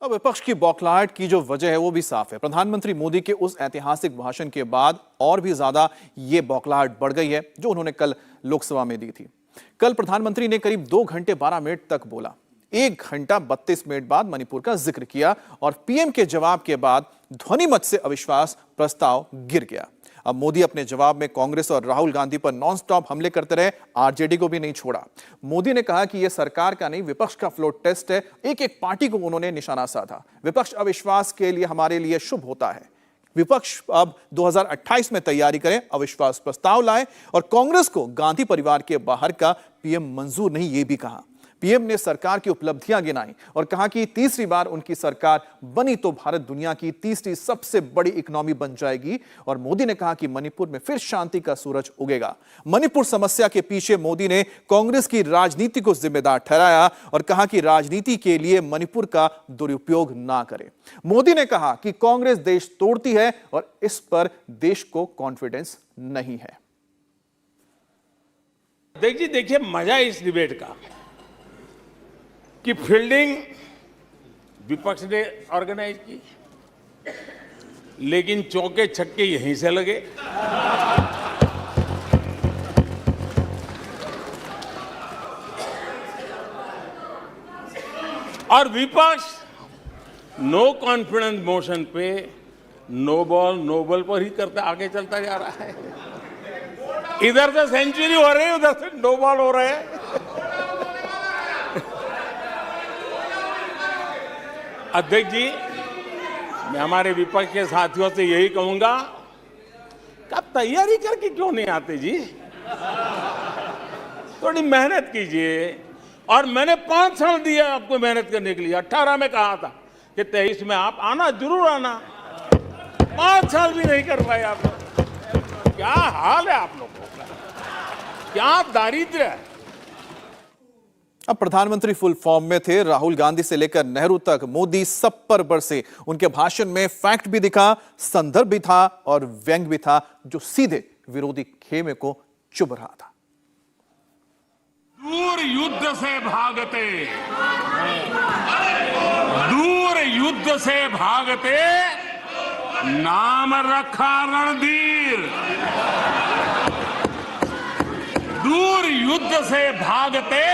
अब विपक्ष की बौखलाहट की जो वजह है वो भी साफ है। प्रधानमंत्री मोदी के उस ऐतिहासिक भाषण के बाद और भी ज्यादा ये बौखलाहट बढ़ गई है जो उन्होंने कल लोकसभा में दी थी। कल प्रधानमंत्री ने करीब 2 घंटे 12 मिनट तक बोला। 1 घंटा 32 मिनट बाद मणिपुर का जिक्र किया और पीएम के जवाब के बाद ध्वनिमत से अविश्वास प्रस्ताव गिर गया। अब मोदी अपने जवाब में कांग्रेस और राहुल गांधी पर नॉनस्टॉप हमले करते रहे, आरजेडी को भी नहीं छोड़ा। मोदी ने कहा कि यह सरकार का नहीं विपक्ष का फ्लोर टेस्ट है। एक एक पार्टी को उन्होंने निशाना साधा। विपक्ष अविश्वास के लिए हमारे लिए शुभ होता है। विपक्ष अब 2028 में तैयारी करें, अविश्वास प्रस्ताव लाएं और कांग्रेस को गांधी परिवार के बाहर का पीएम मंजूर नहीं, यह भी कहा। पीएम ने सरकार की उपलब्धियां गिनाई और कहा कि तीसरी बार उनकी सरकार बनी तो भारत दुनिया की तीसरी सबसे बड़ी इकोनॉमी बन जाएगी। और मोदी ने कहा कि मणिपुर में फिर शांति का सूरज उगेगा। मणिपुर समस्या के पीछे मोदी ने कांग्रेस की राजनीति को जिम्मेदार ठहराया और कहा कि राजनीति के लिए मणिपुर का दुरुपयोग ना करे। मोदी ने कहा कि कांग्रेस देश तोड़ती है और इस पर देश को कॉन्फिडेंस नहीं है। देखिए मजा इस डिबेट का कि फील्डिंग विपक्ष ने ऑर्गेनाइज की, लेकिन चौके छक्के यहीं से लगे। और विपक्ष नो कॉन्फिडेंस मोशन पे नो बॉल नो बॉल पर ही करता आगे चलता जा रहा है। इधर से सेंचुरी हो रही है, उधर से नो बॉल हो रहे हैं। अध्यक्ष जी, मैं हमारे विपक्ष के साथियों से यही कहूंगा कि आप तैयारी करके क्यों नहीं आते जी? थोड़ी मेहनत कीजिए। और मैंने 5 साल दिया आपको मेहनत करने के लिए। 18 में कहा था कि 23 में आप आना, जरूर आना। 5 साल भी नहीं कर पाए आप लोग। क्या हाल है आप लोगों का, क्या दारिद्र्य है। अब प्रधानमंत्री फुल फॉर्म में थे। राहुल गांधी से लेकर नेहरू तक मोदी सब पर बरसे। उनके भाषण में फैक्ट भी दिखा, संदर्भ भी था और व्यंग भी था जो सीधे विरोधी खेमे को चुभ रहा था। दूर युद्ध से भागते, दूर युद्ध से भागते, नाम रखा रणधीर। दूर युद्ध से भागते,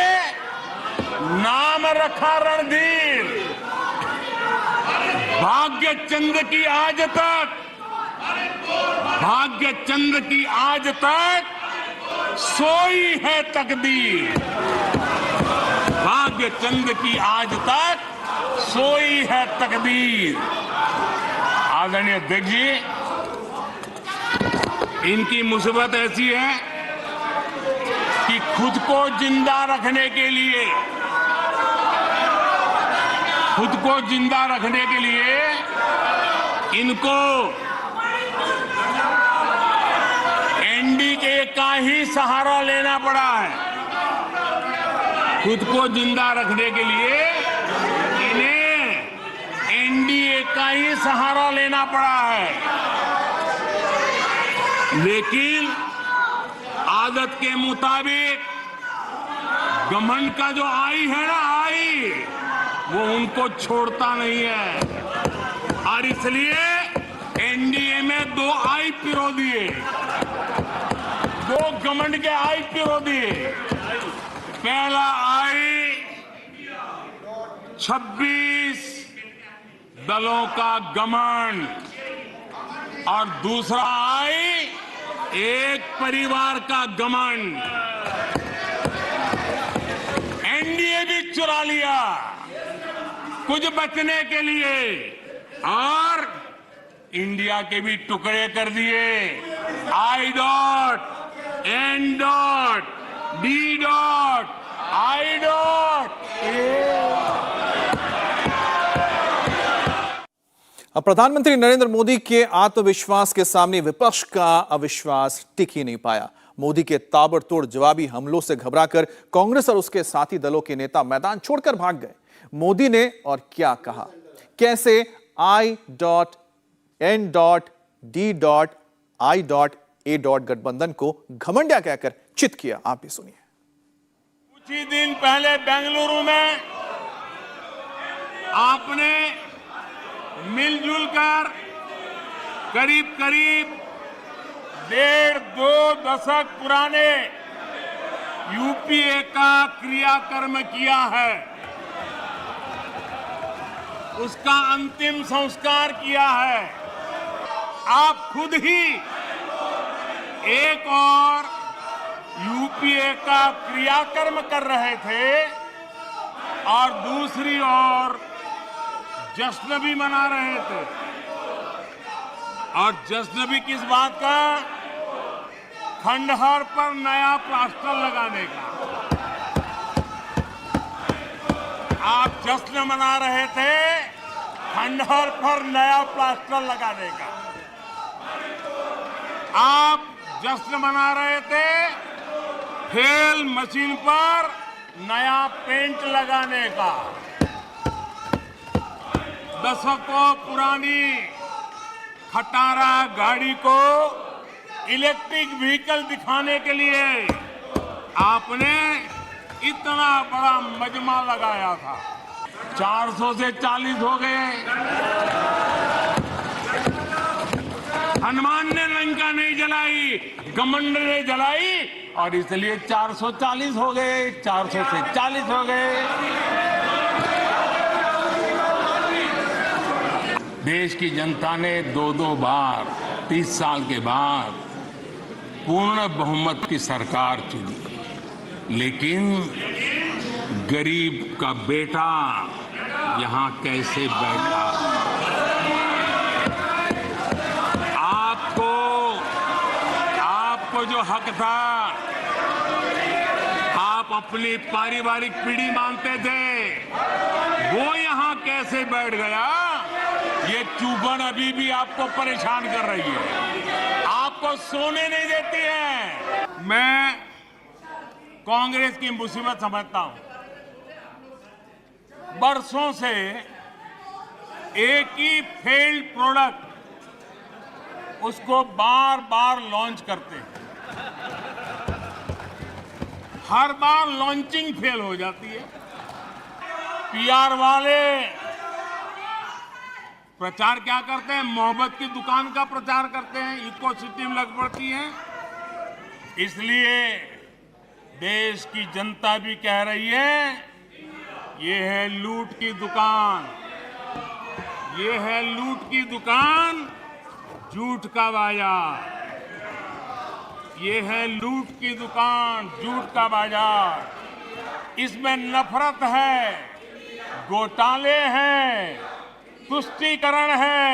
नाम रखा रणधीर। भाग्य चंद की आज तक, भाग्य चंद की आज तक सोई है तकदीर। भाग्य चंद की आज तक सोई है तकदीर। आदरणीय अध्यक्ष जी, इनकी मुसीबत ऐसी है कि खुद को जिंदा रखने के लिए, खुद को जिंदा रखने के लिए इनको एनडीए का ही सहारा लेना पड़ा है। खुद को जिंदा रखने के लिए इन्हें एनडीए का ही सहारा लेना पड़ा है। लेकिन आदत के मुताबिक घमंड का जो आई है ना, आई वो उनको छोड़ता नहीं है। और इसलिए एनडीए में 2 आई पिरो दिए, 2 घमंड के आई पिरो दिए। पहला आई 26 दलों का घमंड और दूसरा आई एक परिवार का घमंड। एनडीए भी चुरा लिया कुछ बचने के लिए और इंडिया के भी टुकड़े कर दिए। I dot, N dot, D dot, I dot. अब प्रधानमंत्री नरेंद्र मोदी के आत्मविश्वास के सामने विपक्ष का अविश्वास टिक ही नहीं पाया। मोदी के ताबड़तोड़ जवाबी हमलों से घबराकर कांग्रेस और उसके साथी दलों के नेता मैदान छोड़कर भाग गए। मोदी ने और क्या कहा, कैसे I dot, N dot, D dot, I dot, A dot गठबंधन को घमंडिया कहकर चित किया, आप भी सुनिए। कुछ ही दिन पहले बेंगलुरु में आपने मिलजुल कर करीब करीब 1.5-2 दशक पुराने यूपीए का क्रियाकर्म किया है, उसका अंतिम संस्कार किया है। आप खुद ही एक और यूपीए का क्रियाकर्म कर रहे थे और दूसरी ओर जश्न भी मना रहे थे। और जश्न भी किस बात का? खंडहर पर नया प्लास्टर लगाने का। आप जश्न मना रहे थे खंडहर पर नया प्लास्टर लगाने का। आप जश्न मना रहे थे फेल मशीन पर नया पेंट लगाने का। दशकों पुरानी खटारा गाड़ी को इलेक्ट्रिक व्हीकल दिखाने के लिए आपने इतना बड़ा मजमा लगाया था। 400 से 40 हो गए। हनुमान ने लंका नहीं जलाई, घमंड ने जलाई और इसलिए 440 हो गए, 400 से 40 हो गए। देश की जनता ने 2-2 बार 30 साल के बाद पूर्ण बहुमत की सरकार चुनी, लेकिन गरीब का बेटा यहां कैसे बैठा? आपको जो हक था, आप अपनी पारिवारिक पीढ़ी मानते थे, वो यहां कैसे बैठ गया? ये चुभन अभी भी आपको परेशान कर रही है, आपको सोने नहीं देती है। मैं कांग्रेस की मुसीबत समझता हूं। बरसों से एक ही फेल्ड प्रोडक्ट उसको बार बार लॉन्च करते हैं, हर बार लॉन्चिंग फेल हो जाती है। पीआर वाले प्रचार क्या करते हैं? मोहब्बत की दुकान का प्रचार करते हैं, इकोसिटी में लग पड़ती है। इसलिए देश की जनता भी कह रही है ये है लूट की दुकान, ये है लूट की दुकान, झूठ का बाजार। ये है लूट की दुकान, झूठ का बाजार। इसमें नफरत है, घोटाले हैं, तुष्टीकरण है,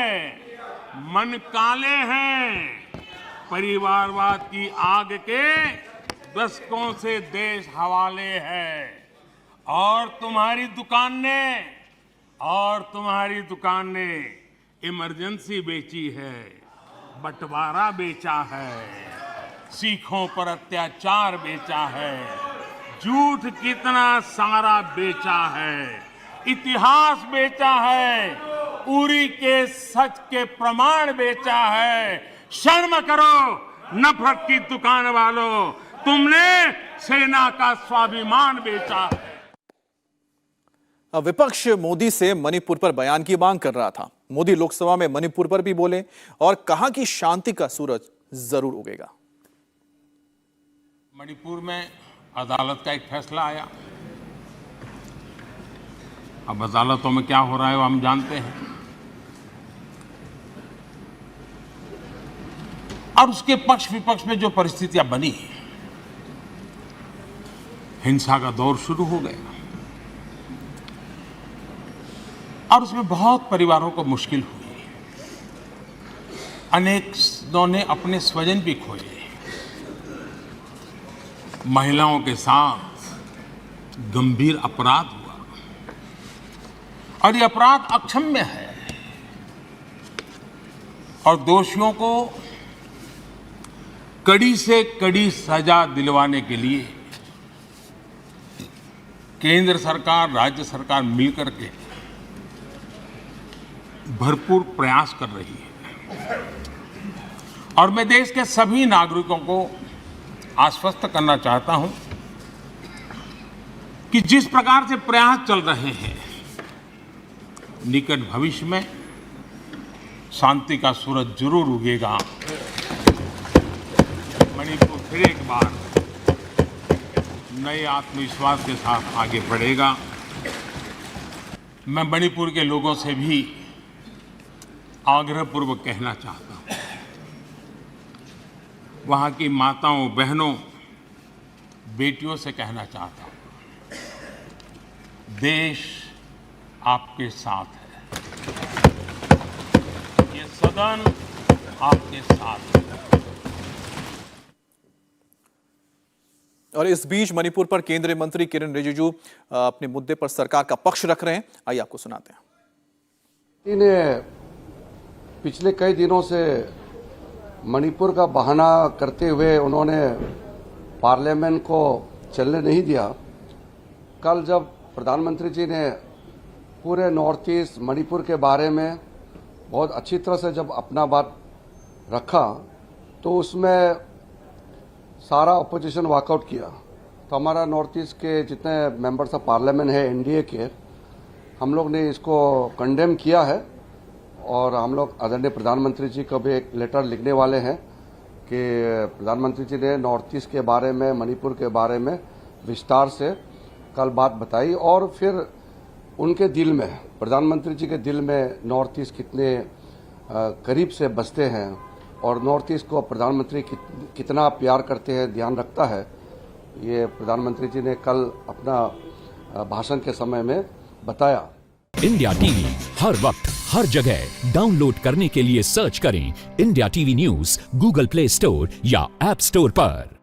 मन काले हैं। परिवारवाद की आग के दशकों से देश हवाले है। और तुम्हारी दुकान ने इमरजेंसी बेची है, बंटवारा बेचा है, सिखों पर अत्याचार बेचा है, झूठ कितना सारा बेचा है, इतिहास बेचा है, उरी के सच के प्रमाण बेचा है। शर्म करो नफरत की दुकान वालों, तुमने सेना का स्वाभिमान बेचा है। विपक्ष मोदी से मणिपुर पर बयान की मांग कर रहा था। मोदी लोकसभा में मणिपुर पर भी बोले और कहा कि शांति का सूरज जरूर उगेगा। मणिपुर में अदालत का एक फैसला आया। अब अदालतों में क्या हो रहा है वो हम जानते हैं। और उसके पक्ष विपक्ष में जो परिस्थितियां बनी, हिंसा का दौर शुरू हो गया और उसमें बहुत परिवारों को मुश्किल हुई। अनेकों ने अपने स्वजन भी खोए। महिलाओं के साथ गंभीर अपराध हुआ और ये अपराध अक्षम्य है और दोषियों को कड़ी से कड़ी सजा दिलवाने के लिए केंद्र सरकार, राज्य सरकार मिलकर के भरपूर प्रयास कर रही है। और मैं देश के सभी नागरिकों को आश्वस्त करना चाहता हूं कि जिस प्रकार से प्रयास चल रहे हैं निकट भविष्य में शांति का सूरज जरूर उगेगा। मणिपुर फिर एक बार नए आत्मविश्वास के साथ आगे बढ़ेगा। मैं मणिपुर के लोगों से भी आग्रहपूर्वक कहना चाहता हूं, वहां की माताओं, बहनों, बेटियों से कहना चाहता हूं, देश आपके साथ है, ये सदन आपके साथ है। और इस बीच मणिपुर पर केंद्रीय मंत्री किरेन रिजिजू अपने मुद्दे पर सरकार का पक्ष रख रहे हैं। आइए आपको सुनाते हैं। इन्हें पिछले कई दिनों से मणिपुर का बहाना करते हुए उन्होंने पार्लियामेंट को चलने नहीं दिया। कल जब प्रधानमंत्री जी ने पूरे नॉर्थ ईस्ट मणिपुर के बारे में बहुत अच्छी तरह से जब अपना बात रखा तो उसमें सारा अपोजिशन वॉकआउट किया। तो हमारा नॉर्थ ईस्ट के जितने मेंबर्स ऑफ पार्लियामेंट है एनडीए के, हम लोग ने इसको कंडेम किया है और हम लोग आदरणीय प्रधानमंत्री जी को भी एक लेटर लिखने वाले हैं कि प्रधानमंत्री जी ने नॉर्थ ईस्ट के बारे में, मणिपुर के बारे में विस्तार से कल बात बताई और फिर उनके दिल में, प्रधानमंत्री जी के दिल में नॉर्थ ईस्ट कितने करीब से बसते हैं और नॉर्थ ईस्ट को प्रधानमंत्री कितना प्यार करते हैं, ध्यान रखता है, ये प्रधानमंत्री जी ने कल अपना भाषण के समय में बताया। इंडिया टीवी हर वक्त हर जगह डाउनलोड करने के लिए सर्च करें India TV news Google play store या ऐप स्टोर पर।